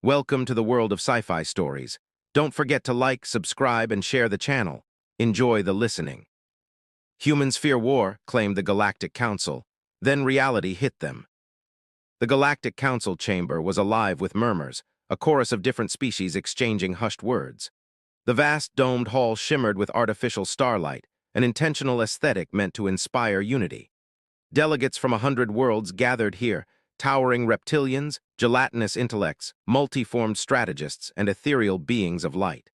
Welcome to the world of sci-fi stories. Don't forget to like, subscribe, and share the channel. Enjoy the listening. Humans fear war, claimed the Galactic Council. Then reality hit them. The Galactic Council chamber was alive with murmurs, a chorus of different species exchanging hushed words. The vast domed hall shimmered with artificial starlight, an intentional aesthetic meant to inspire unity. Delegates from 100 worlds gathered here, towering reptilians, gelatinous intellects, multi-formed strategists, and ethereal beings of light.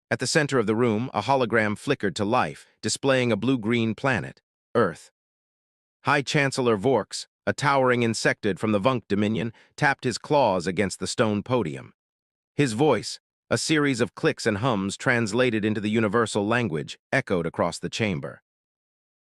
At the center of the room, a hologram flickered to life, displaying a blue-green planet, Earth. High Chancellor Vorks, a towering insectoid from the Vunk Dominion, tapped his claws against the stone podium. His voice, a series of clicks and hums translated into the universal language, echoed across the chamber.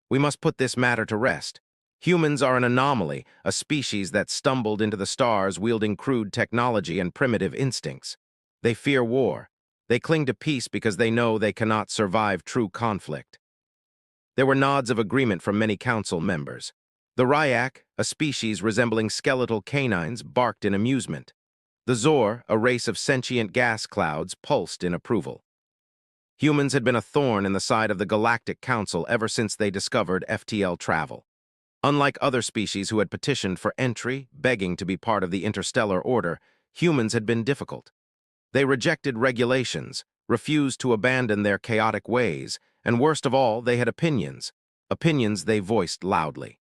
We must put this matter to rest. Humans are an anomaly, a species that stumbled into the stars wielding crude technology and primitive instincts. They fear war. They cling to peace because they know they cannot survive true conflict. There were nods of agreement from many council members. The Ryak, a species resembling skeletal canines, barked in amusement. The Zor, a race of sentient gas clouds, pulsed in approval. Humans had been a thorn in the side of the Galactic Council ever since they discovered FTL travel. Unlike other species who had petitioned for entry, begging to be part of the interstellar order, humans had been difficult. They rejected regulations, refused to abandon their chaotic ways, and worst of all, they had opinions they voiced loudly.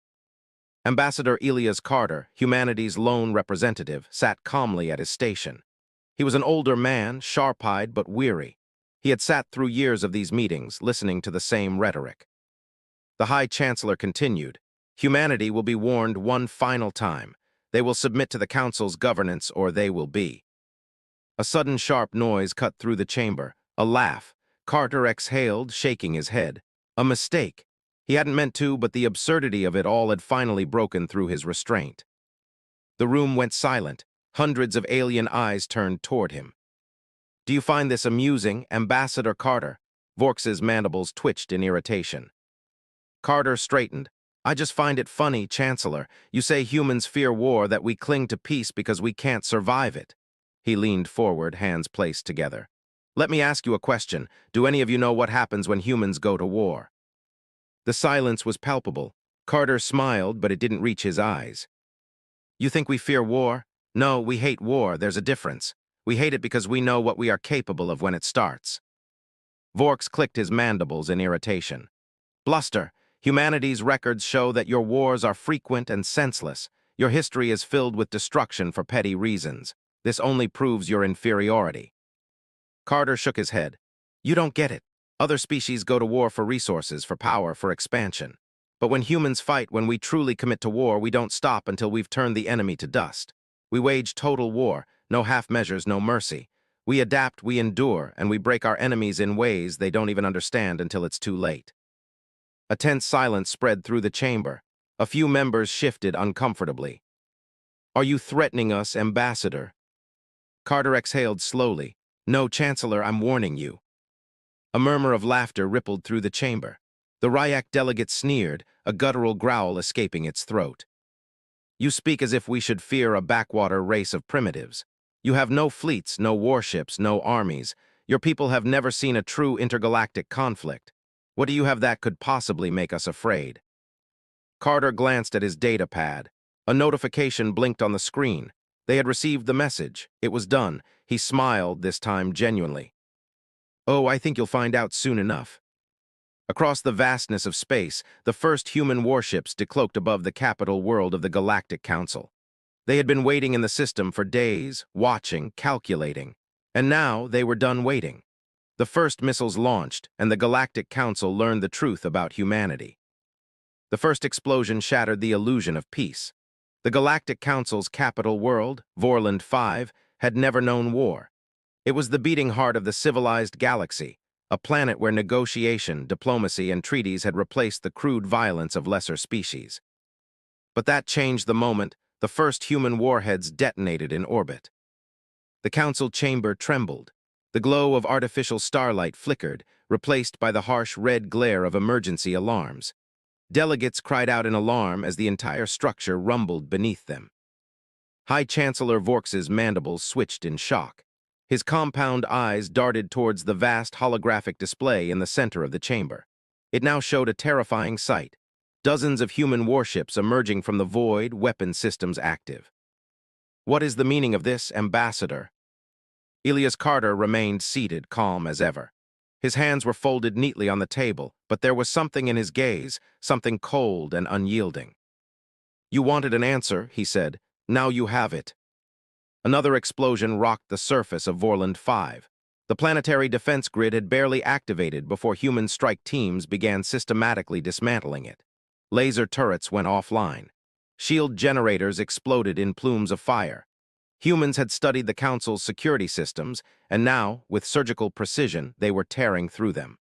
Ambassador Elias Carter, humanity's lone representative, sat calmly at his station. He was an older man, sharp-eyed but weary. He had sat through years of these meetings, listening to the same rhetoric. The High Chancellor continued, "Humanity will be warned one final time. They will submit to the Council's governance or they will be." A sudden sharp noise cut through the chamber, a laugh. Carter exhaled, shaking his head. A mistake. He hadn't meant to, but the absurdity of it all had finally broken through his restraint. The room went silent. Hundreds of alien eyes turned toward him. "Do you find this amusing, Ambassador Carter?" Vorks's mandibles twitched in irritation. Carter straightened. "I just find it funny, Chancellor. You say humans fear war, that we cling to peace because we can't survive it." He leaned forward, hands placed together. "Let me ask you a question. Do any of you know what happens when humans go to war?" The silence was palpable. Carter smiled, but it didn't reach his eyes. "You think we fear war? No, we hate war. There's a difference. We hate it because we know what we are capable of when it starts." Vorks clicked his mandibles in irritation. "Bluster. Humanity's records show that your wars are frequent and senseless. Your history is filled with destruction for petty reasons. This only proves your inferiority." Carter shook his head. "You don't get it. Other species go to war for resources, for power, for expansion. But when humans fight, when we truly commit to war, we don't stop until we've turned the enemy to dust. We wage total war, no half measures, no mercy. We adapt, we endure, and we break our enemies in ways they don't even understand until it's too late." A tense silence spread through the chamber. A few members shifted uncomfortably. "Are you threatening us, Ambassador?" Carter exhaled slowly. "No, Chancellor, I'm warning you." A murmur of laughter rippled through the chamber. The Ryak delegate sneered, a guttural growl escaping its throat. "You speak as if we should fear a backwater race of primitives. You have no fleets, no warships, no armies. Your people have never seen a true intergalactic conflict. What do you have that could possibly make us afraid?" Carter glanced at his data pad. A notification blinked on the screen. They had received the message. It was done. He smiled, this time genuinely. "Oh, I think you'll find out soon enough." Across the vastness of space, the first human warships decloaked above the capital world of the Galactic Council. They had been waiting in the system for days, watching, calculating. And now they were done waiting. The first missiles launched, and the Galactic Council learned the truth about humanity. The first explosion shattered the illusion of peace. The Galactic Council's capital world, Vorland 5, had never known war. It was the beating heart of the civilized galaxy, a planet where negotiation, diplomacy, and treaties had replaced the crude violence of lesser species. But that changed the moment the first human warheads detonated in orbit. The council chamber trembled. The glow of artificial starlight flickered, replaced by the harsh red glare of emergency alarms. Delegates cried out in alarm as the entire structure rumbled beneath them. High Chancellor Vorks's mandibles switched in shock. His compound eyes darted towards the vast holographic display in the center of the chamber. It now showed a terrifying sight. Dozens of human warships emerging from the void, weapon systems active. What is the meaning of this, Ambassador? Elias Carter remained seated, calm as ever. His hands were folded neatly on the table, but there was something in his gaze, something cold and unyielding. You wanted an answer, he said. Now you have it. Another explosion rocked the surface of Vorland 5. The planetary defense grid had barely activated before human strike teams began systematically dismantling it. Laser turrets went offline. Shield generators exploded in plumes of fire. Humans had studied the Council's security systems, and now, with surgical precision, they were tearing through them.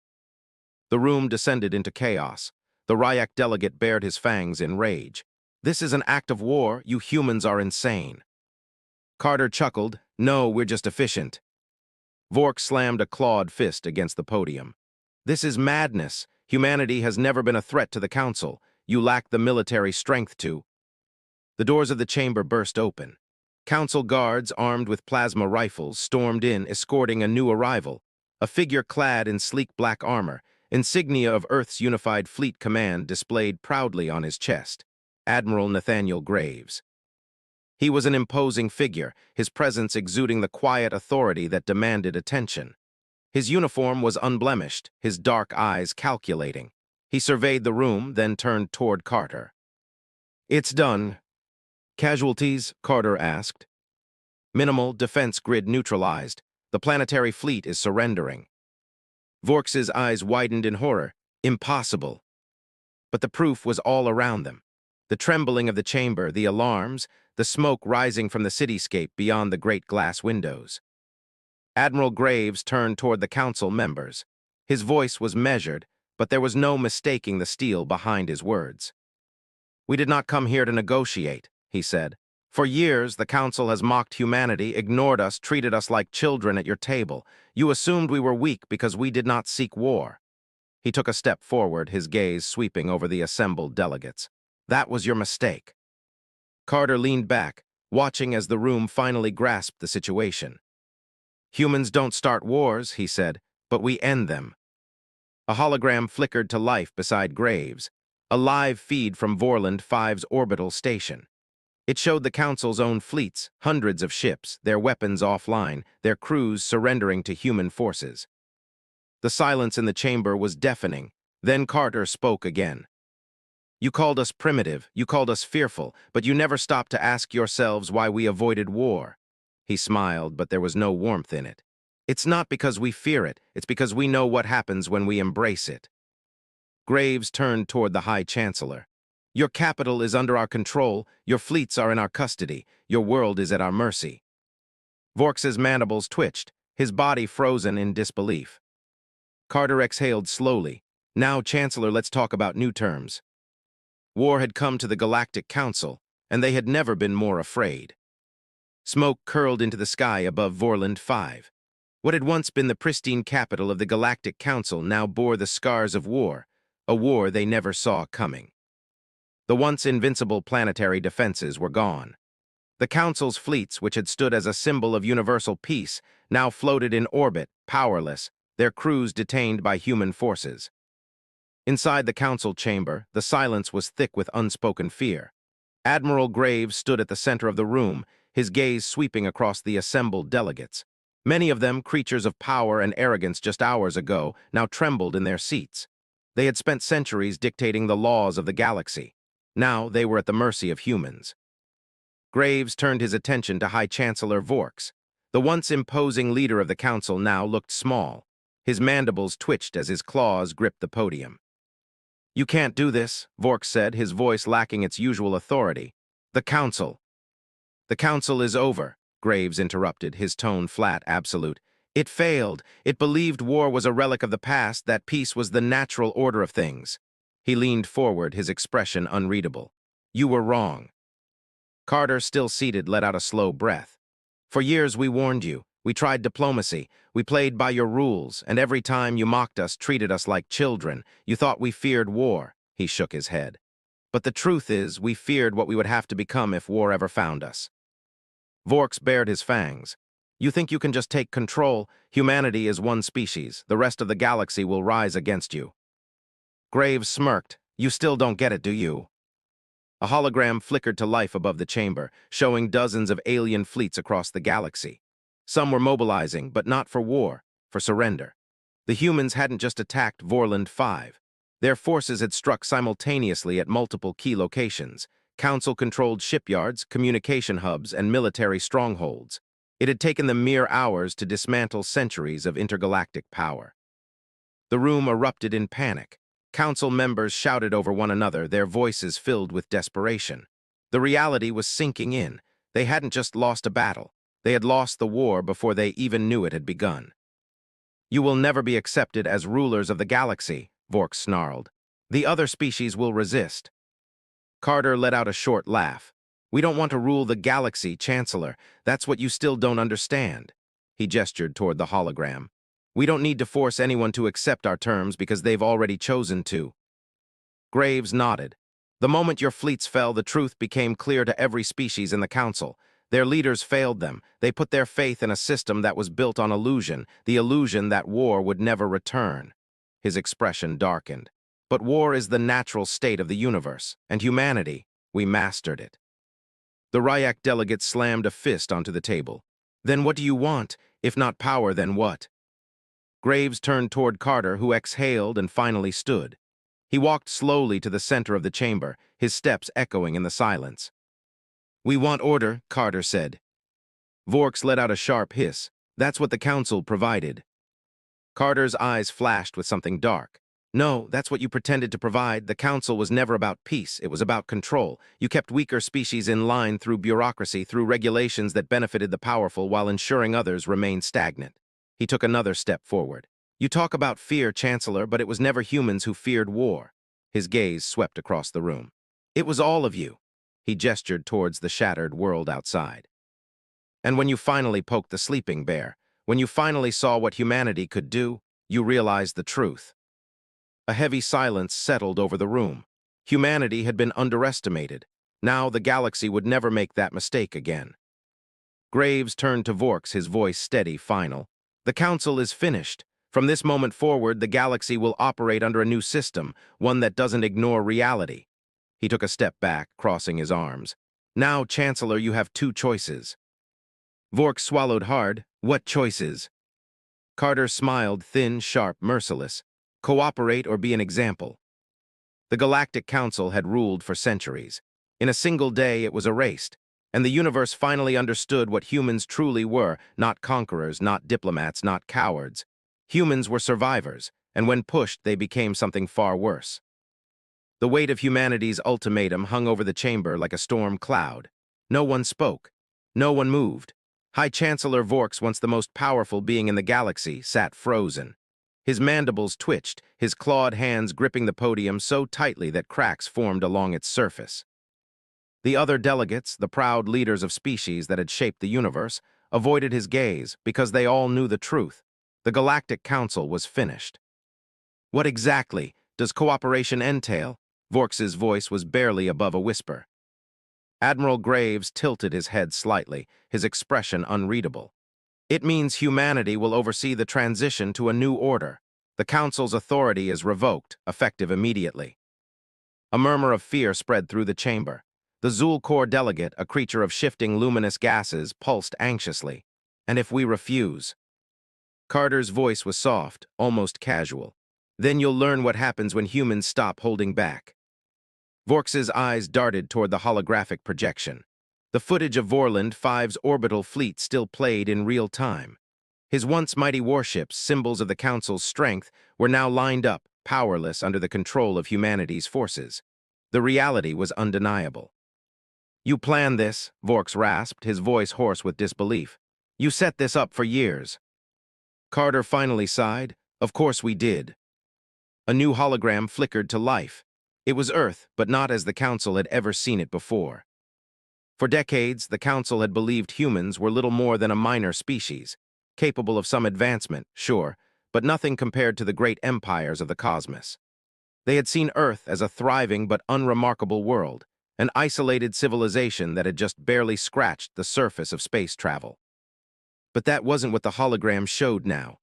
The room descended into chaos. The Ryak delegate bared his fangs in rage. This is an act of war. You humans are insane. Carter chuckled. No, we're just efficient. Vork slammed a clawed fist against the podium. This is madness. Humanity has never been a threat to the Council. You lack the military strength to. The doors of the chamber burst open. Council guards, armed with plasma rifles, stormed in, escorting a new arrival, a figure clad in sleek black armor, insignia of Earth's Unified Fleet Command displayed proudly on his chest. Admiral Nathaniel Graves. He was an imposing figure, his presence exuding the quiet authority that demanded attention. His uniform was unblemished, his dark eyes calculating. He surveyed the room, then turned toward Carter. It's done. Casualties? Carter asked. Minimal, defense grid neutralized. The planetary fleet is surrendering. Vorks's eyes widened in horror. Impossible. But the proof was all around them. The trembling of the chamber, the alarms, the smoke rising from the cityscape beyond the great glass windows. Admiral Graves turned toward the Council members. His voice was measured, but there was no mistaking the steel behind his words. We did not come here to negotiate, he said. For years, the Council has mocked humanity, ignored us, treated us like children at your table. You assumed we were weak because we did not seek war. He took a step forward, his gaze sweeping over the assembled delegates. That was your mistake. Carter leaned back, watching as the room finally grasped the situation. Humans don't start wars, he said, but we end them. A hologram flickered to life beside Graves, a live feed from Vorland 5's orbital station. It showed the Council's own fleets, hundreds of ships, their weapons offline, their crews surrendering to human forces. The silence in the chamber was deafening. Then Carter spoke again. You called us primitive, you called us fearful, but you never stopped to ask yourselves why we avoided war. He smiled, but there was no warmth in it. It's not because we fear it, it's because we know what happens when we embrace it. Graves turned toward the High Chancellor. Your capital is under our control, your fleets are in our custody, your world is at our mercy. Vorks's mandibles twitched, his body frozen in disbelief. Carter exhaled slowly. Now, Chancellor, let's talk about new terms. War had come to the Galactic Council, and they had never been more afraid. Smoke curled into the sky above Vorland 5. What had once been the pristine capital of the Galactic Council now bore the scars of war, a war they never saw coming. The once invincible planetary defenses were gone. The Council's fleets, which had stood as a symbol of universal peace, now floated in orbit, powerless, their crews detained by human forces. Inside the Council chamber, the silence was thick with unspoken fear. Admiral Graves stood at the center of the room, his gaze sweeping across the assembled delegates. Many of them, creatures of power and arrogance just hours ago, now trembled in their seats. They had spent centuries dictating the laws of the galaxy. Now they were at the mercy of humans. Graves turned his attention to High Chancellor Vorks. The once imposing leader of the Council now looked small. His mandibles twitched as his claws gripped the podium. You can't do this, Vorks said, his voice lacking its usual authority. The Council. The Council is over, Graves interrupted, his tone flat, absolute. It failed. It believed war was a relic of the past, that peace was the natural order of things. He leaned forward, his expression unreadable. You were wrong. Carter, still seated, let out a slow breath. For years we warned you. We tried diplomacy. We played by your rules, and every time you mocked us, treated us like children, you thought we feared war. He shook his head. But the truth is, we feared what we would have to become if war ever found us. Vorks bared his fangs. You think you can just take control? Humanity is one species. The rest of the galaxy will rise against you. Graves smirked. You still don't get it, do you? A hologram flickered to life above the chamber, showing dozens of alien fleets across the galaxy. Some were mobilizing, but not for war, for surrender. The humans hadn't just attacked Vorland 5. Their forces had struck simultaneously at multiple key locations, council-controlled shipyards, communication hubs, and military strongholds. It had taken them mere hours to dismantle centuries of intergalactic power. The room erupted in panic. Council members shouted over one another, their voices filled with desperation. The reality was sinking in. They hadn't just lost a battle. They had lost the war before they even knew it had begun. You will never be accepted as rulers of the galaxy, Vorks snarled. The other species will resist. Carter let out a short laugh. We don't want to rule the galaxy, Chancellor. That's what you still don't understand. He gestured toward the hologram. We don't need to force anyone to accept our terms because they've already chosen to. Graves nodded. The moment your fleets fell, the truth became clear to every species in the Council. Their leaders failed them. They put their faith in a system that was built on illusion, the illusion that war would never return. His expression darkened. But war is the natural state of the universe, and humanity, we mastered it. The Ryak delegate slammed a fist onto the table. Then what do you want? If not power, then what? Graves turned toward Carter, who exhaled and finally stood. He walked slowly to the center of the chamber, his steps echoing in the silence. We want order, Carter said. Vorks let out a sharp hiss. That's what the Council provided. Carter's eyes flashed with something dark. No, that's what you pretended to provide. The Council was never about peace. It was about control. You kept weaker species in line through bureaucracy, through regulations that benefited the powerful while ensuring others remained stagnant. He took another step forward. You talk about fear, Chancellor, but it was never humans who feared war. His gaze swept across the room. It was all of you. He gestured towards the shattered world outside. And when you finally poked the sleeping bear, when you finally saw what humanity could do, you realized the truth. A heavy silence settled over the room. Humanity had been underestimated. Now the galaxy would never make that mistake again. Graves turned to Vorks, his voice steady, final. The Council is finished. From this moment forward, the galaxy will operate under a new system, one that doesn't ignore reality. He took a step back, crossing his arms. Now, Chancellor, you have two choices. Vorks swallowed hard. What choices? Carter smiled, thin, sharp, merciless. Cooperate or be an example. The Galactic Council had ruled for centuries. In a single day, it was erased. And the universe finally understood what humans truly were, not conquerors, not diplomats, not cowards. Humans were survivors, and when pushed, they became something far worse. The weight of humanity's ultimatum hung over the chamber like a storm cloud. No one spoke. No one moved. High Chancellor Vorks, once the most powerful being in the galaxy, sat frozen. His mandibles twitched, his clawed hands gripping the podium so tightly that cracks formed along its surface. The other delegates, the proud leaders of species that had shaped the universe, avoided his gaze because they all knew the truth. The Galactic Council was finished. What exactly does cooperation entail? Vorks's voice was barely above a whisper. Admiral Graves tilted his head slightly, his expression unreadable. It means humanity will oversee the transition to a new order. The Council's authority is revoked, effective immediately. A murmur of fear spread through the chamber. The Zulkor delegate, a creature of shifting luminous gases, pulsed anxiously. And if we refuse? Carter's voice was soft, almost casual. Then you'll learn what happens when humans stop holding back. Vorks's eyes darted toward the holographic projection. The footage of Vorland 5's orbital fleet still played in real time. His once mighty warships, symbols of the Council's strength, were now lined up, powerless under the control of humanity's forces. The reality was undeniable. You planned this, Vorks rasped, his voice hoarse with disbelief. You set this up for years. Carter finally sighed. Of course we did. A new hologram flickered to life. It was Earth, but not as the Council had ever seen it before. For decades, the Council had believed humans were little more than a minor species, capable of some advancement, sure, but nothing compared to the great empires of the cosmos. They had seen Earth as a thriving but unremarkable world, an isolated civilization that had just barely scratched the surface of space travel. But that wasn't what the hologram showed now.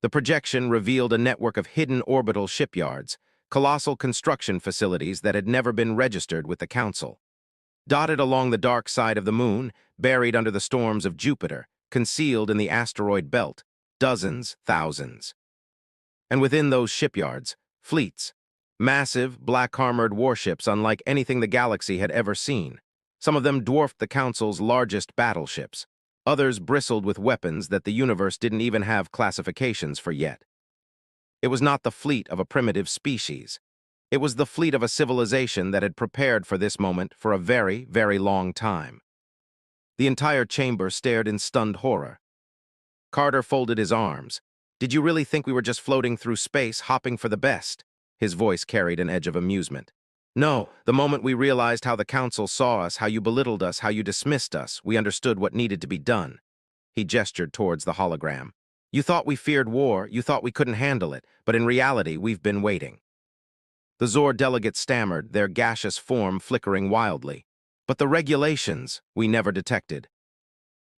The projection revealed a network of hidden orbital shipyards, colossal construction facilities that had never been registered with the Council. Dotted along the dark side of the moon, buried under the storms of Jupiter, concealed in the asteroid belt, dozens, thousands. And within those shipyards, fleets, massive, black-armored warships unlike anything the galaxy had ever seen. Some of them dwarfed the Council's largest battleships. Others bristled with weapons that the universe didn't even have classifications for yet. It was not the fleet of a primitive species. It was the fleet of a civilization that had prepared for this moment for a very, very long time. The entire chamber stared in stunned horror. Carter folded his arms. "Did you really think we were just floating through space, hopping for the best?" His voice carried an edge of amusement. "No, the moment we realized how the Council saw us, how you belittled us, how you dismissed us, we understood what needed to be done." He gestured towards the hologram. "You thought we feared war, you thought we couldn't handle it, but in reality, we've been waiting." The Zor delegates stammered, their gaseous form flickering wildly. "But the regulations, we never detected."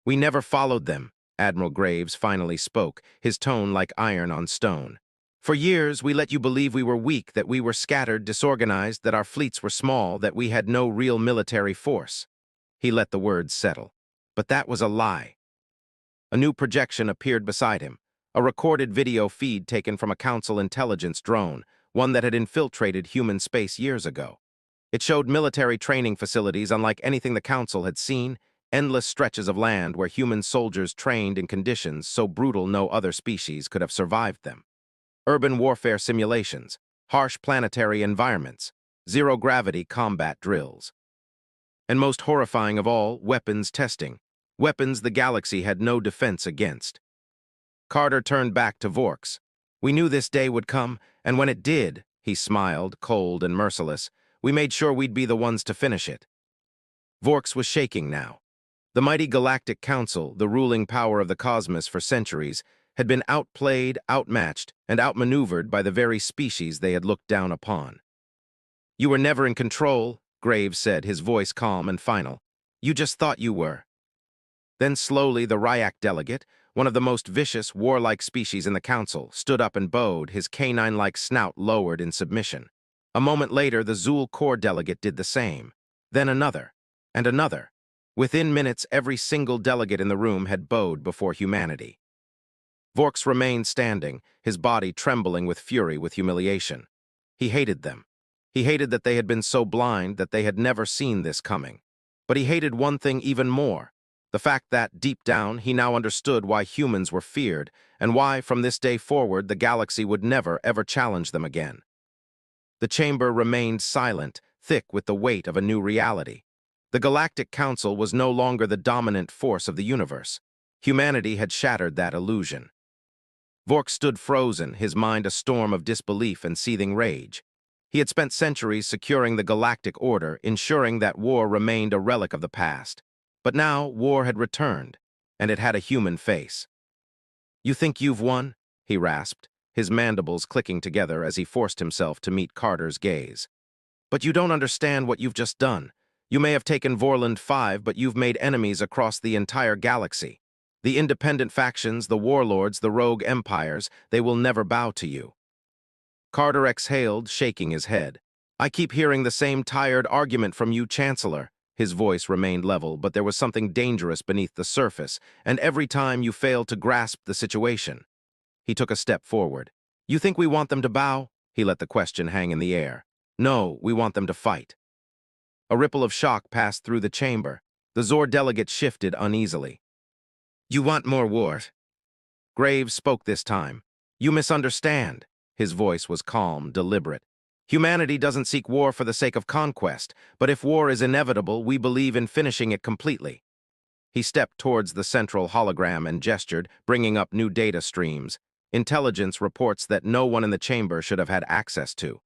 "We never followed them," Admiral Graves finally spoke, his tone like iron on stone. "For years, we let you believe we were weak, that we were scattered, disorganized, that our fleets were small, that we had no real military force." He let the words settle. But that was a lie. A new projection appeared beside him, a recorded video feed taken from a Council intelligence drone, one that had infiltrated human space years ago. It showed military training facilities unlike anything the Council had seen, endless stretches of land where human soldiers trained in conditions so brutal no other species could have survived them. Urban warfare simulations, harsh planetary environments, zero-gravity combat drills. And most horrifying of all, weapons testing. Weapons the galaxy had no defense against. Carter turned back to Vorks. "We knew this day would come, and when it did," he smiled, cold and merciless, "we made sure we'd be the ones to finish it." Vorks was shaking now. The mighty Galactic Council, the ruling power of the cosmos for centuries, had been outplayed, outmatched, and outmaneuvered by the very species they had looked down upon. "You were never in control," Graves said, his voice calm and final. "You just thought you were." Then slowly the Ryak delegate, one of the most vicious, warlike species in the Council, stood up and bowed, his canine-like snout lowered in submission. A moment later, the Zul Core delegate did the same. Then another, and another. Within minutes, every single delegate in the room had bowed before humanity. Vorks remained standing, his body trembling with fury, with humiliation. He hated them. He hated that they had been so blind, that they had never seen this coming. But he hated one thing even more. The fact that, deep down, he now understood why humans were feared, and why, from this day forward, the galaxy would never, ever challenge them again. The chamber remained silent, thick with the weight of a new reality. The Galactic Council was no longer the dominant force of the universe. Humanity had shattered that illusion. Vork stood frozen, his mind a storm of disbelief and seething rage. He had spent centuries securing the galactic order, ensuring that war remained a relic of the past. But now, war had returned, and it had a human face. "You think you've won?" he rasped, his mandibles clicking together as he forced himself to meet Carter's gaze. "But you don't understand what you've just done. You may have taken Vorland 5, but you've made enemies across the entire galaxy. The independent factions, the warlords, the rogue empires, they will never bow to you." Carter exhaled, shaking his head. "I keep hearing the same tired argument from you, Chancellor." His voice remained level, but there was something dangerous beneath the surface, and every time you failed to grasp the situation. He took a step forward. "You think we want them to bow?" He let the question hang in the air. "No, we want them to fight." A ripple of shock passed through the chamber. The Zor delegate shifted uneasily. "You want more war?" Graves spoke this time. "You misunderstand." His voice was calm, deliberate. "Humanity doesn't seek war for the sake of conquest, but if war is inevitable, we believe in finishing it completely." He stepped towards the central hologram and gestured, bringing up new data streams, intelligence reports that no one in the chamber should have had access to.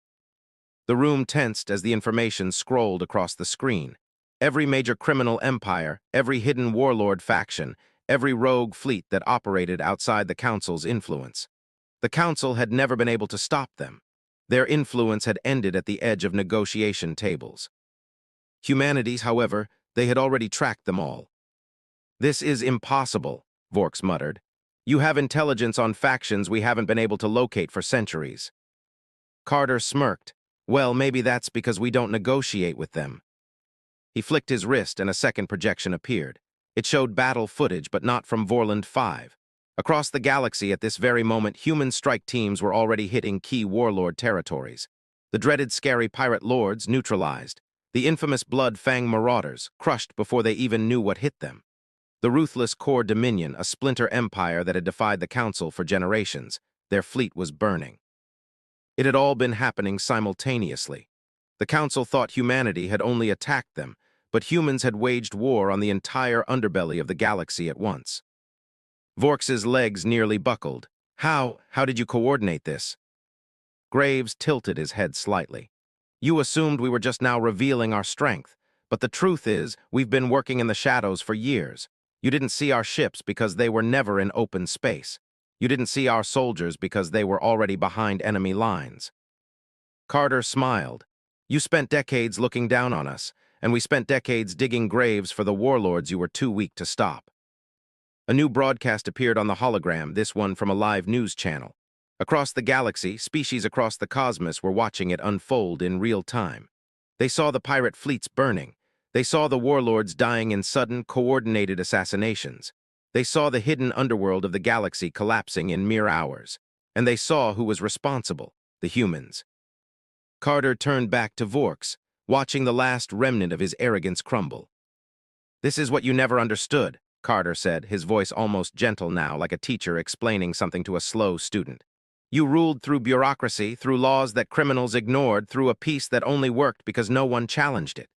The room tensed as the information scrolled across the screen. Every major criminal empire, every hidden warlord faction, every rogue fleet that operated outside the Council's influence. The Council had never been able to stop them. Their influence had ended at the edge of negotiation tables. Humanity's, however, they had already tracked them all. "This is impossible," Vorks muttered. "You have intelligence on factions we haven't been able to locate for centuries." Carter smirked. "Well, maybe that's because we don't negotiate with them." He flicked his wrist and a second projection appeared. It showed battle footage, but not from Vorland 5. Across the galaxy at this very moment, human strike teams were already hitting key warlord territories. The dreaded scary pirate lords neutralized. The infamous blood-fang marauders crushed before they even knew what hit them. The ruthless core dominion, a splinter empire that had defied the Council for generations, their fleet was burning. It had all been happening simultaneously. The Council thought humanity had only attacked them, but humans had waged war on the entire underbelly of the galaxy at once. Vorks's legs nearly buckled. How did you coordinate this?" Graves tilted his head slightly. "You assumed we were just now revealing our strength, but the truth is, we've been working in the shadows for years. You didn't see our ships because they were never in open space. You didn't see our soldiers because they were already behind enemy lines." Carter smiled. "You spent decades looking down on us, and we spent decades digging graves for the warlords you were too weak to stop." A new broadcast appeared on the hologram, this one from a live news channel. Across the galaxy, species across the cosmos were watching it unfold in real time. They saw the pirate fleets burning. They saw the warlords dying in sudden, coordinated assassinations. They saw the hidden underworld of the galaxy collapsing in mere hours. And they saw who was responsible: the humans. Carter turned back to Vorks, watching the last remnant of his arrogance crumble. "This is what you never understood," Carter said, his voice almost gentle now, like a teacher explaining something to a slow student. "You ruled through bureaucracy, through laws that criminals ignored, through a peace that only worked because no one challenged it."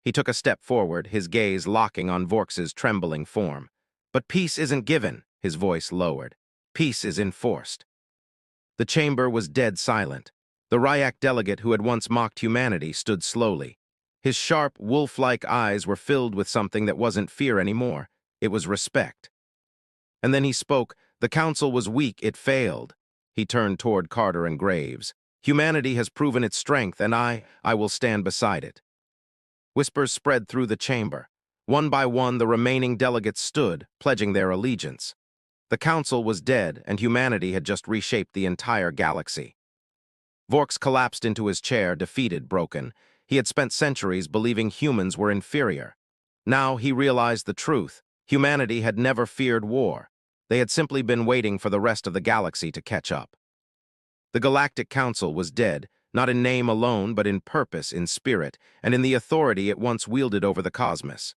He took a step forward, his gaze locking on Vorks's trembling form. "But peace isn't given," his voice lowered. "Peace is enforced." The chamber was dead silent. The Ryak delegate who had once mocked humanity stood slowly. His sharp, wolf-like eyes were filled with something that wasn't fear anymore. It was respect. And then he spoke. "The Council was weak, it failed." He turned toward Carter and Graves. "Humanity has proven its strength, and I will stand beside it." Whispers spread through the chamber. One by one, the remaining delegates stood, pledging their allegiance. The Council was dead, and humanity had just reshaped the entire galaxy. Vorks collapsed into his chair, defeated, broken. He had spent centuries believing humans were inferior. Now he realized the truth. Humanity had never feared war. They had simply been waiting for the rest of the galaxy to catch up. The Galactic Council was dead, not in name alone, but in purpose, in spirit, and in the authority it once wielded over the cosmos.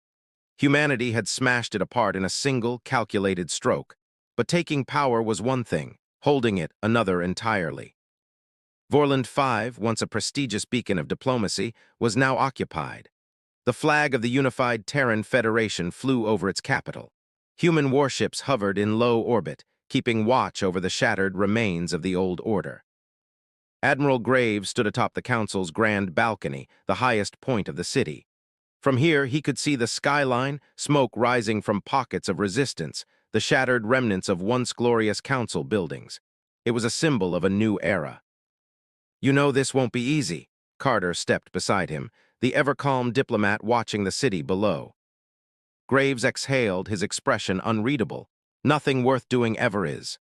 Humanity had smashed it apart in a single, calculated stroke. But taking power was one thing, holding it another entirely. Vorland 5, once a prestigious beacon of diplomacy, was now occupied. The flag of the unified Terran Federation flew over its capital. Human warships hovered in low orbit, keeping watch over the shattered remains of the old order. Admiral Graves stood atop the Council's grand balcony, the highest point of the city. From here, he could see the skyline, smoke rising from pockets of resistance, the shattered remnants of once glorious Council buildings. It was a symbol of a new era. "You know this won't be easy." Carter stepped beside him, the ever-calm diplomat watching the city below. Graves exhaled, his expression unreadable. "Nothing worth doing ever is."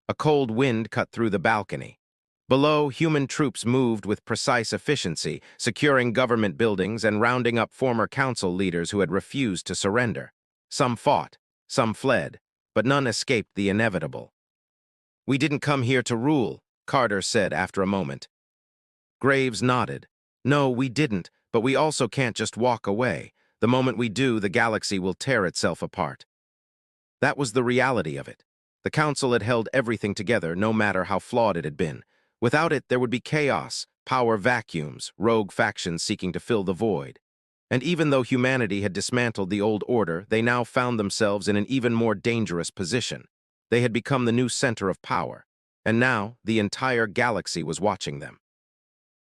A cold wind cut through the balcony. Below, human troops moved with precise efficiency, securing government buildings and rounding up former council leaders who had refused to surrender. Some fought, some fled, but none escaped the inevitable. "We didn't come here to rule," Carter said after a moment. Graves nodded. "No, we didn't, but we also can't just walk away. The moment we do, the galaxy will tear itself apart." That was the reality of it. The Council had held everything together, no matter how flawed it had been. Without it, there would be chaos, power vacuums, rogue factions seeking to fill the void. And even though humanity had dismantled the old order, they now found themselves in an even more dangerous position. They had become the new center of power, and now the entire galaxy was watching them.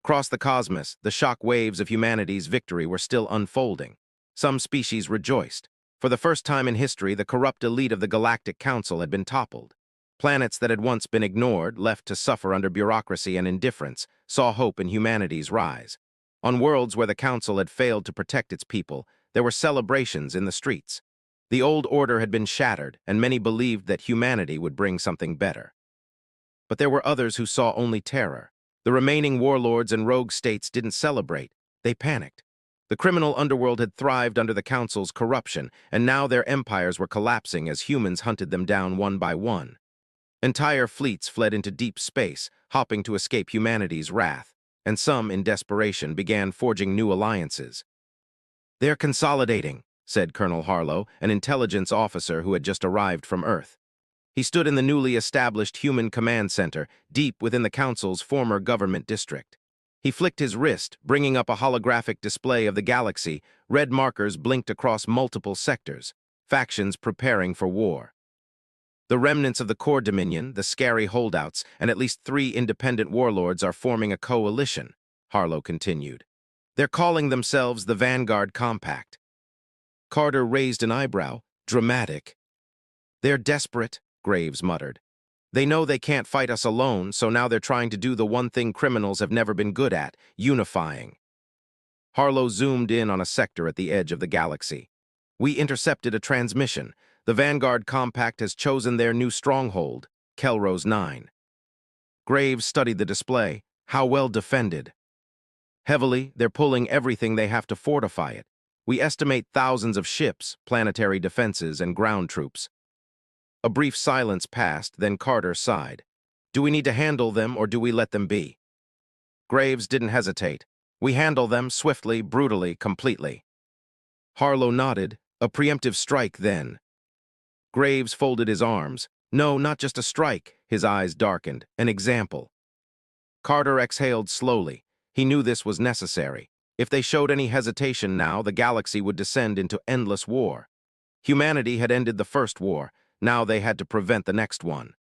Across the cosmos, the shock waves of humanity's victory were still unfolding. Some species rejoiced. For the first time in history, the corrupt elite of the Galactic Council had been toppled. Planets that had once been ignored, left to suffer under bureaucracy and indifference, saw hope in humanity's rise. On worlds where the Council had failed to protect its people, there were celebrations in the streets. The old order had been shattered, and many believed that humanity would bring something better. But there were others who saw only terror. The remaining warlords and rogue states didn't celebrate. They panicked. The criminal underworld had thrived under the Council's corruption, and now their empires were collapsing as humans hunted them down one by one. Entire fleets fled into deep space, hopping to escape humanity's wrath, and some, in desperation, began forging new alliances. "They're consolidating," said Colonel Harlow, an intelligence officer who had just arrived from Earth. He stood in the newly established Human Command Center, deep within the Council's former government district. He flicked his wrist, bringing up a holographic display of the galaxy. Red markers blinked across multiple sectors, factions preparing for war. The remnants of the core dominion, the scary holdouts, and at least 3 independent warlords are forming a coalition, Harlow continued. They're calling themselves the Vanguard Compact. Carter raised an eyebrow. Dramatic. "They're desperate," Graves muttered. "They know they can't fight us alone, so now they're trying to do the one thing criminals have never been good at, unifying." Harlow zoomed in on a sector at the edge of the galaxy. "We intercepted a transmission. The Vanguard Compact has chosen their new stronghold, Kelros 9. Graves studied the display. How well defended. "Heavily, they're pulling everything they have to fortify it. We estimate thousands of ships, planetary defenses, and ground troops." A brief silence passed, then Carter sighed. "Do we need to handle them, or do we let them be?" Graves didn't hesitate. "We handle them swiftly, brutally, completely." Harlow nodded. "A preemptive strike, then." Graves folded his arms. "No, not just a strike." His eyes darkened. "An example." Carter exhaled slowly. He knew this was necessary. If they showed any hesitation now, the galaxy would descend into endless war. Humanity had ended the first war. Now they had to prevent the next one.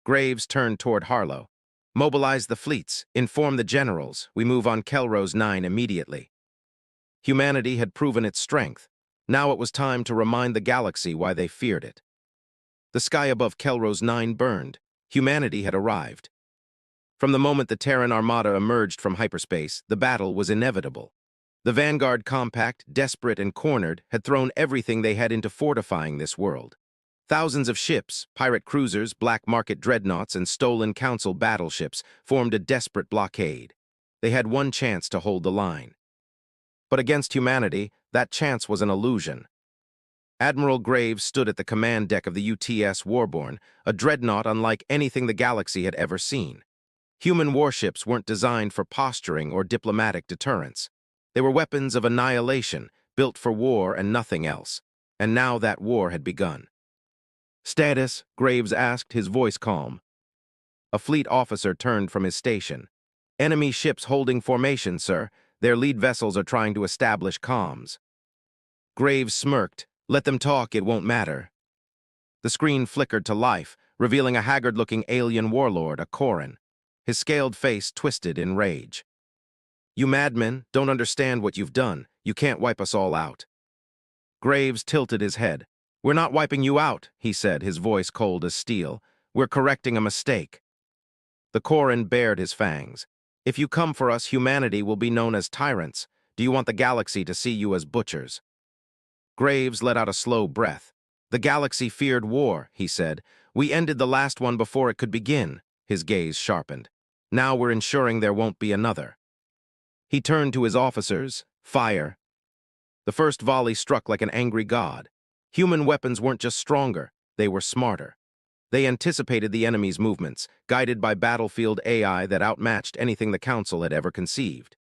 Graves turned toward Harlow. "Mobilize the fleets. Inform the generals. We move on Kelros 9 immediately." Humanity had proven its strength. Now it was time to remind the galaxy why they feared it. The sky above Kelros 9 burned. Humanity had arrived. From the moment the Terran Armada emerged from hyperspace, the battle was inevitable. The Vanguard Compact, desperate and cornered, had thrown everything they had into fortifying this world. Thousands of ships, pirate cruisers, black market dreadnoughts, and stolen Council battleships formed a desperate blockade. They had one chance to hold the line. But against humanity, that chance was an illusion. Admiral Graves stood at the command deck of the UTS Warborn, a dreadnought unlike anything the galaxy had ever seen. Human warships weren't designed for posturing or diplomatic deterrence. They were weapons of annihilation, built for war and nothing else. And now that war had begun. "Status?" Graves asked, his voice calm. A fleet officer turned from his station. "Enemy ships holding formation, sir. Their lead vessels are trying to establish comms." Graves smirked. "Let them talk, it won't matter." The screen flickered to life, revealing a haggard-looking alien warlord, a Koran. His scaled face twisted in rage. "You madmen don't understand what you've done. You can't wipe us all out." Graves tilted his head. "We're not wiping you out," he said, his voice cold as steel. "We're correcting a mistake." The Koran bared his fangs. "If you come for us, humanity will be known as tyrants. Do you want the galaxy to see you as butchers?" Graves let out a slow breath. "The galaxy feared war," he said. "We ended the last one before it could begin." His gaze sharpened. "Now we're ensuring there won't be another." He turned to his officers. "Fire." The first volley struck like an angry god. Human weapons weren't just stronger, they were smarter. They anticipated the enemy's movements, guided by battlefield AI that outmatched anything the Council had ever conceived.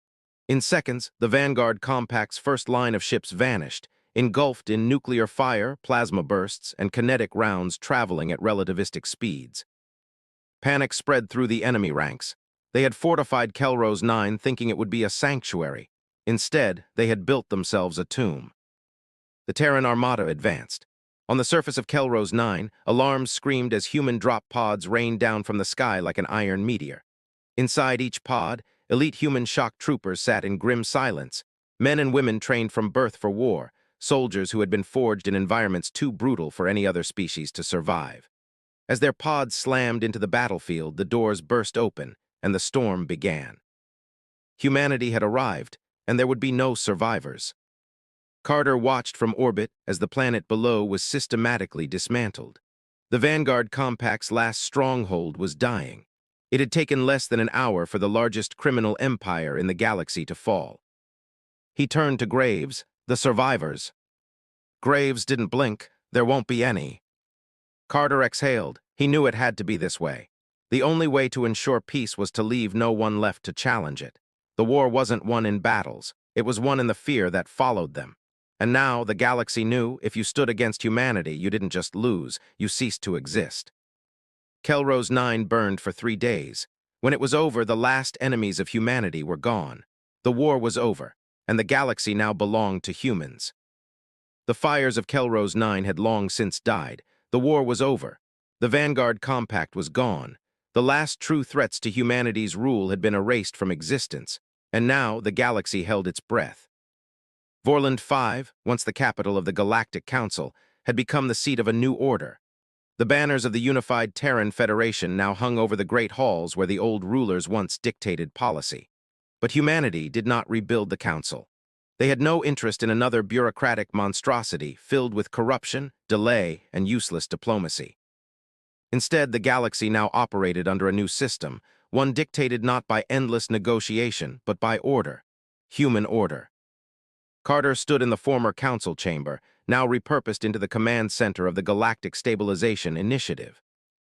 In seconds, the Vanguard Compact's first line of ships vanished, engulfed in nuclear fire, plasma bursts, and kinetic rounds traveling at relativistic speeds. Panic spread through the enemy ranks. They had fortified Kelros 9 thinking it would be a sanctuary. Instead, they had built themselves a tomb. The Terran Armada advanced. On the surface of Kelros 9, alarms screamed as human drop pods rained down from the sky like an iron meteor. Inside each pod, elite human shock troopers sat in grim silence, men and women trained from birth for war, soldiers who had been forged in environments too brutal for any other species to survive. As their pods slammed into the battlefield, the doors burst open, and the storm began. Humanity had arrived, and there would be no survivors. Carter watched from orbit as the planet below was systematically dismantled. The Vanguard Compact's last stronghold was dying. It had taken less than an hour for the largest criminal empire in the galaxy to fall. He turned to Graves, the survivors. Graves didn't blink. There won't be any. Carter exhaled. He knew it had to be this way. The only way to ensure peace was to leave no one left to challenge it. The war wasn't won in battles. It was won in the fear that followed them. And now the galaxy knew if you stood against humanity, you didn't just lose, you ceased to exist. Kelrose 9 burned for 3 days. When it was over, the last enemies of humanity were gone. The war was over, and the galaxy now belonged to humans. The fires of Kelrose 9 had long since died. The war was over. The Vanguard Compact was gone. The last true threats to humanity's rule had been erased from existence, and now the galaxy held its breath. Vorland 5, once the capital of the Galactic Council, had become the seat of a new order. The banners of the unified Terran Federation now hung over the great halls where the old rulers once dictated policy. But humanity did not rebuild the council. They had no interest in another bureaucratic monstrosity filled with corruption, delay, and useless diplomacy. Instead, the galaxy now operated under a new system, one dictated not by endless negotiation, but by order. Human order. Carter stood in the former council chamber, now repurposed into the command center of the Galactic Stabilization Initiative.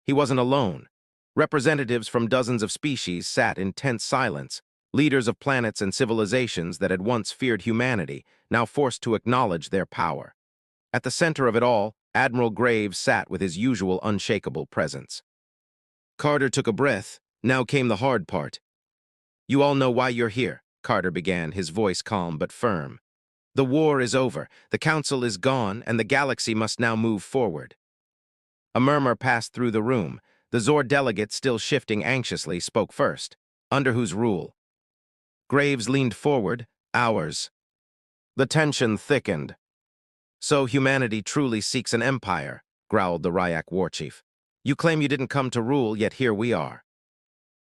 He wasn't alone. Representatives from dozens of species sat in tense silence, leaders of planets and civilizations that had once feared humanity, now forced to acknowledge their power. At the center of it all, Admiral Graves sat with his usual unshakable presence. Carter took a breath. Now came the hard part. "You all know why you're here," Carter began, his voice calm but firm. "The war is over, the council is gone, and the galaxy must now move forward." A murmur passed through the room. The Zor delegate, still shifting anxiously, spoke first. "Under whose rule?" Graves leaned forward. "Ours." The tension thickened. "So humanity truly seeks an empire," growled the Ryak warchief. "You claim you didn't come to rule, yet here we are."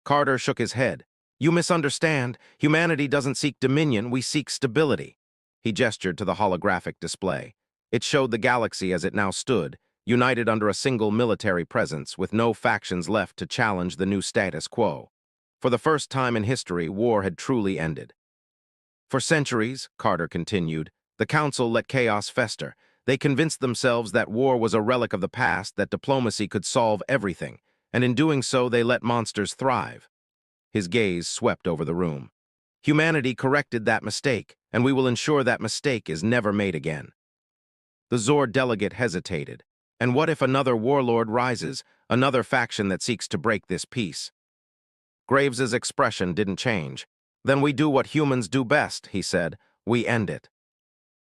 Carter shook his head. "You misunderstand. Humanity doesn't seek dominion, we seek stability." He gestured to the holographic display. It showed the galaxy as it now stood, united under a single military presence, with no factions left to challenge the new status quo. For the first time in history, war had truly ended. "For centuries," Carter continued, "the Council let chaos fester. They convinced themselves that war was a relic of the past, that diplomacy could solve everything, and in doing so they let monsters thrive." His gaze swept over the room. "Humanity corrected that mistake, and we will ensure that mistake is never made again." The Zor delegate hesitated. "And what if another warlord rises, another faction that seeks to break this peace?" Graves's expression didn't change. "Then we do what humans do best," he said. "We end it."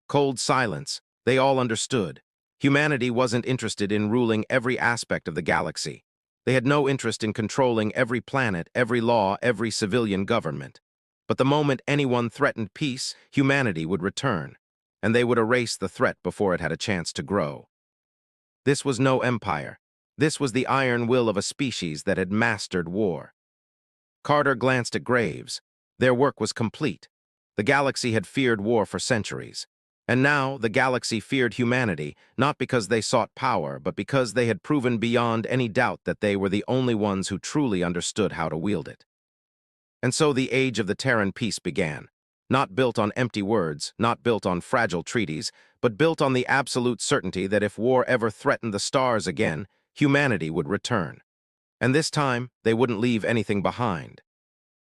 Cold silence. They all understood. Humanity wasn't interested in ruling every aspect of the galaxy. They had no interest in controlling every planet, every law, every civilian government. But the moment anyone threatened peace, humanity would return, and they would erase the threat before it had a chance to grow. This was no empire. This was the iron will of a species that had mastered war. Carter glanced at Graves. Their work was complete. The galaxy had feared war for centuries. And now the galaxy feared humanity, not because they sought power, but because they had proven beyond any doubt that they were the only ones who truly understood how to wield it. And so the age of the Terran peace began, not built on empty words, not built on fragile treaties, but built on the absolute certainty that if war ever threatened the stars again, humanity would return. And this time, they wouldn't leave anything behind.